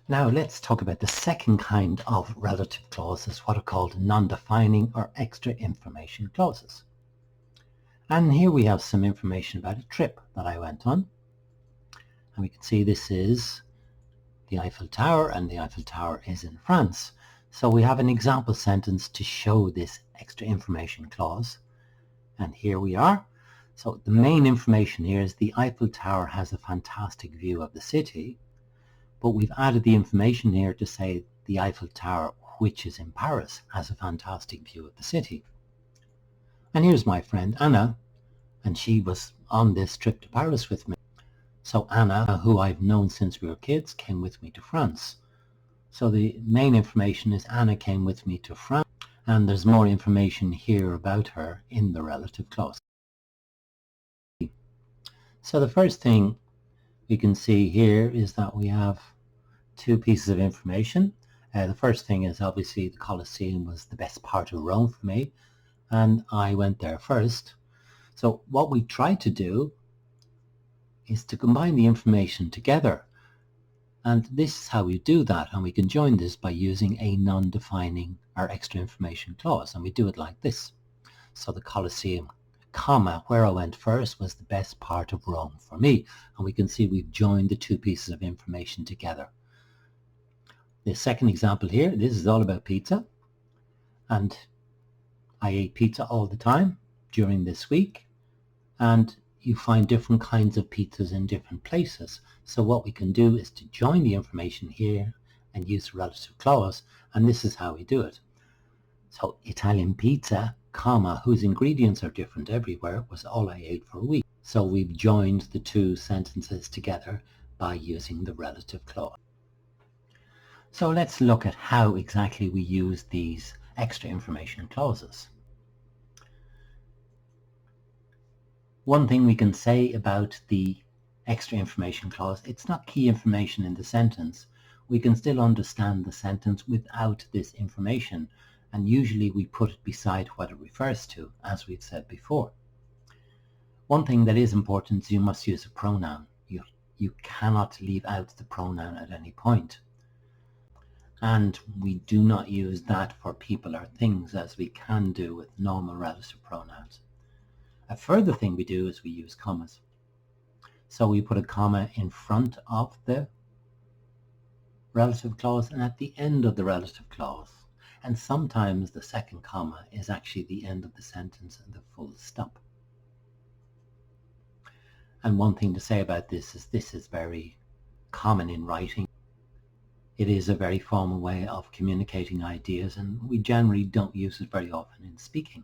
Now let's talk about the second kind of relative clauses, what are called non-defining or extra information clauses. And here we have some information about a trip that I went on. And we can see this is the Eiffel Tower, and the Eiffel Tower is in France. So we have an example sentence to show this extra information clause. And here we are. So the main information here is the Eiffel Tower has a fantastic view of the city. But we've added the information here to say the Eiffel Tower, which is in Paris, has a fantastic view of the city. And here's my friend Anna, and she was on this trip to Paris with me. So Anna, who I've known since we were kids, came with me to France. So the main information is Anna came with me to France, and there's more information here about her in the relative clause. So the first thing we can see here is that we have two pieces of information. The first thing is obviously the Colosseum was the best part of Rome for me, and I went there first. So what we try to do is to combine the information together, and this is how we do that, and we can join this by using a non-defining or extra information clause, and we do it like this. So the Colosseum, comma, where I went first was the best part of Rome for me, and we can see we've joined the two pieces of information together. The second example here, this is all about pizza, and I ate pizza all the time during this week, and you find different kinds of pizzas in different places. So what we can do is to join the information here and use the relative clause, and this is how we do it. So Italian pizza, comma, whose ingredients are different everywhere, was all I ate for a week. So we've joined the two sentences together by using the relative clause. So let's look at how exactly we use these extra information clauses. One thing we can say about the extra information clause, it's not key information in the sentence. We can still understand the sentence without this information, and usually we put it beside what it refers to, as we've said before. One thing that is important is you must use a pronoun. You cannot leave out the pronoun at any point. And we do not use that for people or things as we can do with normal relative pronouns. A further thing we do is we use commas. So we put a comma in front of the relative clause and at the end of the relative clause. And sometimes the second comma is actually the end of the sentence and the full stop. And one thing to say about this is very common in writing. It is a very formal way of communicating ideas, and we generally don't use it very often in speaking.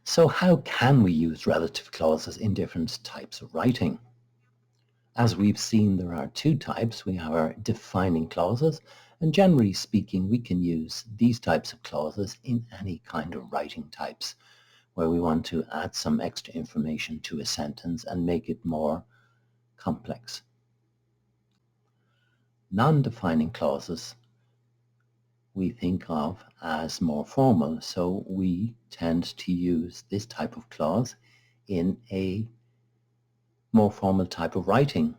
So how can we use relative clauses in different types of writing? As we've seen, there are two types. We have our defining clauses, and generally speaking, we can use these types of clauses in any kind of writing types where we want to add some extra information to a sentence and make it more complex. Non-defining clauses we think of as more formal, so we tend to use this type of clause in a more formal type of writing.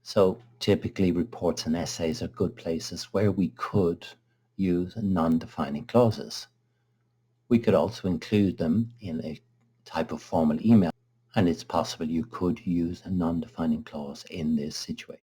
So typically reports and essays are good places where we could use non-defining clauses. We could also include them in a type of formal email, and it's possible you could use a non-defining clause in this situation.